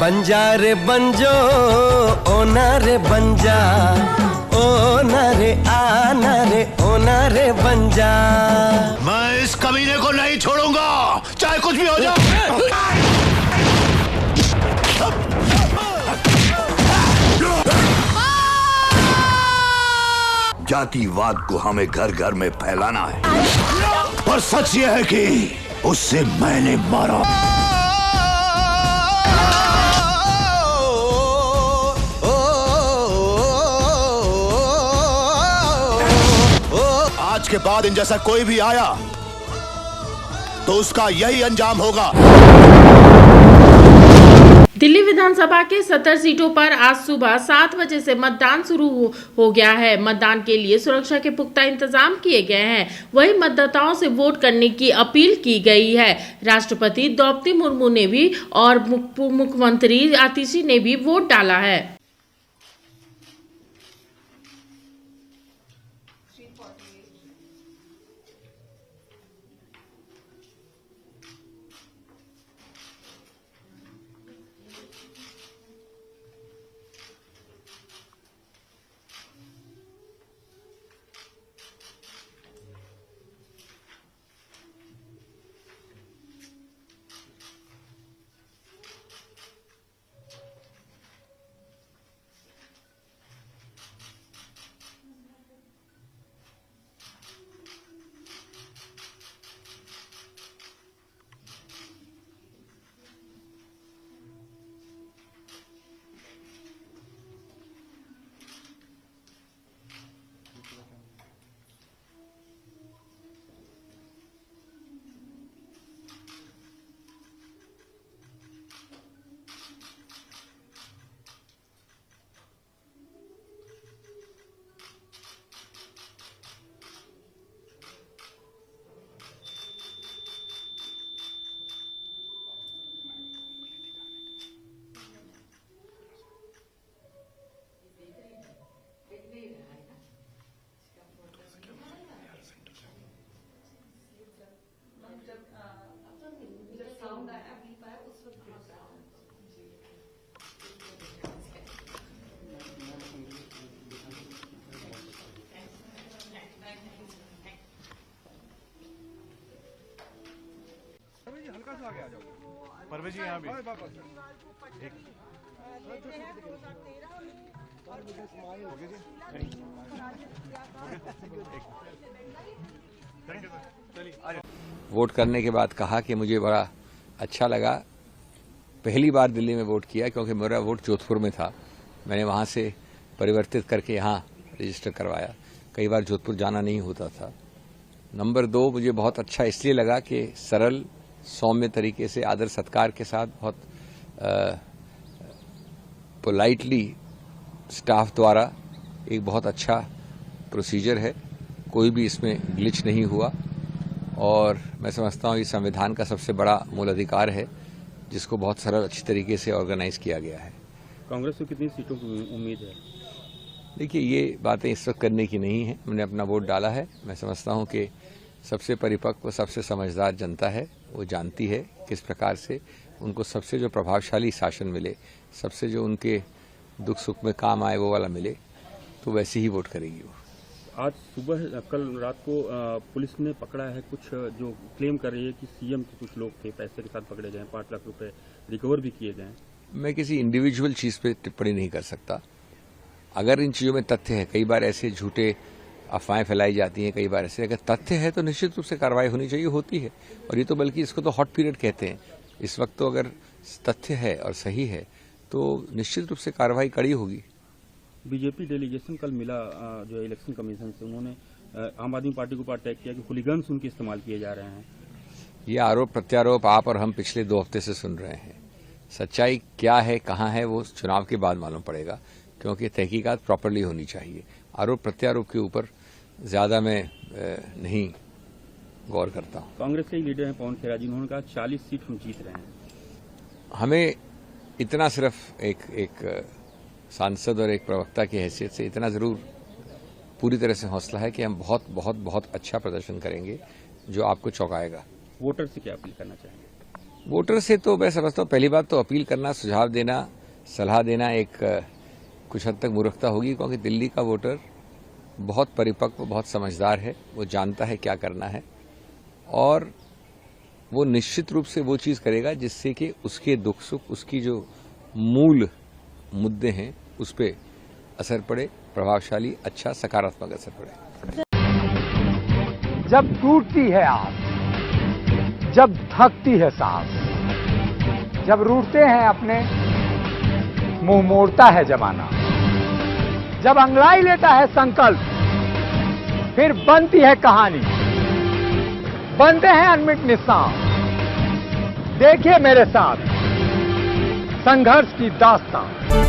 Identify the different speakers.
Speaker 1: बंजा रे बंजो ओना रे बंजा, ओना रे आना रे ओना रे बंजा।
Speaker 2: मैं इस कमीने को नहीं छोड़ूंगा, चाहे कुछ भी हो जाए। जातिवाद को हमें घर घर में फैलाना है, पर सच यह है कि उससे मैंने मारा। आज के बाद इन जैसा कोई भी आया तो उसका यही अंजाम होगा।
Speaker 3: दिल्ली विधानसभा के 70 सीटों पर आज सुबह 7 बजे से मतदान शुरू हो गया है। मतदान के लिए सुरक्षा के पुख्ता इंतजाम किए गए हैं। वहीं मतदाताओं से वोट करने की अपील की गई है। राष्ट्रपति द्रौपदी मुर्मू ने भी और मुख्यमंत्री आतिशी ने भी वोट डाला है।
Speaker 4: परवेश जी यहाँ भी
Speaker 5: वोट करने के बाद कहा कि मुझे बड़ा अच्छा लगा। पहली बार दिल्ली में वोट किया क्योंकि मेरा वोट जोधपुर में था। मैंने वहाँ से परिवर्तित करके यहाँ रजिस्टर करवाया। कई बार जोधपुर जाना नहीं होता था। नंबर 2, मुझे बहुत अच्छा इसलिए लगा कि सरल सौम्य तरीके से आदर सत्कार के साथ बहुत पोलाइटली स्टाफ द्वारा एक बहुत अच्छा प्रोसीजर है। कोई भी इसमें ग्लिच नहीं हुआ और मैं समझता हूँ ये संविधान का सबसे बड़ा मूल अधिकार है जिसको बहुत सरल अच्छी तरीके से ऑर्गेनाइज किया गया है।
Speaker 4: कांग्रेस को कितनी सीटों की उम्मीद है?
Speaker 5: देखिए, ये बातें इस वक्त करने की नहीं है। मैंने अपना वोट डाला है। मैं समझता हूँ कि सबसे परिपक्व, सबसे समझदार जनता है। वो जानती है किस प्रकार से उनको सबसे जो प्रभावशाली शासन मिले, सबसे जो उनके दुख सुख में काम आए वो वाला मिले, तो वैसे ही वोट करेगी वो।
Speaker 4: आज सुबह कल रात को पुलिस ने पकड़ा है कुछ जो क्लेम कर रही है कि सीएम के कुछ लोग थे, पैसे के साथ पकड़े गए, 5 लाख रुपए रिकवर भी किए गए।
Speaker 5: मैं किसी इंडिविजुअल चीज पे टिप्पणी नहीं कर सकता। अगर इन चीजों में तथ्य है, कई बार ऐसे झूठे अफवाहें फैलाई जाती हैं, कई बार ऐसे, अगर तथ्य है तो निश्चित रूप से कार्रवाई होनी चाहिए, होती है। और ये तो बल्कि इसको तो हॉट पीरियड कहते हैं। इस वक्त तो अगर तथ्य है और सही है तो निश्चित रूप से कार्रवाई कड़ी होगी।
Speaker 4: बीजेपी डेलीगेशन कल मिला जो इलेक्शन कमीशन से, उन्होंने आम आदमी पार्टी को ऊपर अटैक किया कि हुलिगन्स उनके इस्तेमाल किए जा रहे हैं।
Speaker 5: ये आरोप प्रत्यारोप आप और हम पिछले 2 हफ्ते से सुन रहे हैं। सच्चाई क्या है, कहाँ है, वो चुनाव के बाद मालूम पड़ेगा, क्योंकि तहकीकात प्रॉपरली होनी चाहिए। आरोप प्रत्यारोप के ऊपर ज्यादा मैं नहीं गौर करता हूँ।
Speaker 4: कांग्रेस के लीडर हैं पवन खेरा जी, उन्होंने कहा 40 सीट हम जीत रहे हैं।
Speaker 5: हमें इतना सिर्फ एक सांसद और एक प्रवक्ता की हैसियत से इतना जरूर पूरी तरह से हौसला है कि हम बहुत बहुत बहुत अच्छा प्रदर्शन करेंगे जो आपको चौंकाएगा।
Speaker 4: वोटर से क्या अपील करना चाहेंगे?
Speaker 5: वोटर से तो मैं समझता हूँ पहली बात तो अपील करना, सुझाव देना, सलाह देना एक कुछ हद तक मूर्खता होगी, क्योंकि दिल्ली का वोटर बहुत परिपक्व, बहुत समझदार है। वो जानता है क्या करना है और वो निश्चित रूप से वो चीज़ करेगा जिससे कि उसके दुख सुख, उसकी जो मूल मुद्दे हैं उस पर असर पड़े, प्रभावशाली, अच्छा, सकारात्मक असर पड़े।
Speaker 6: जब टूटती है आस, जब थकती है सांस, जब रूठते हैं अपने, मुंह मोड़ता है जमाना, जब अंगड़ाई लेता है संकल्प, फिर बनती है कहानी, बनते हैं अनमिट निशान। देखिए मेरे साथ संघर्ष की दास्तान।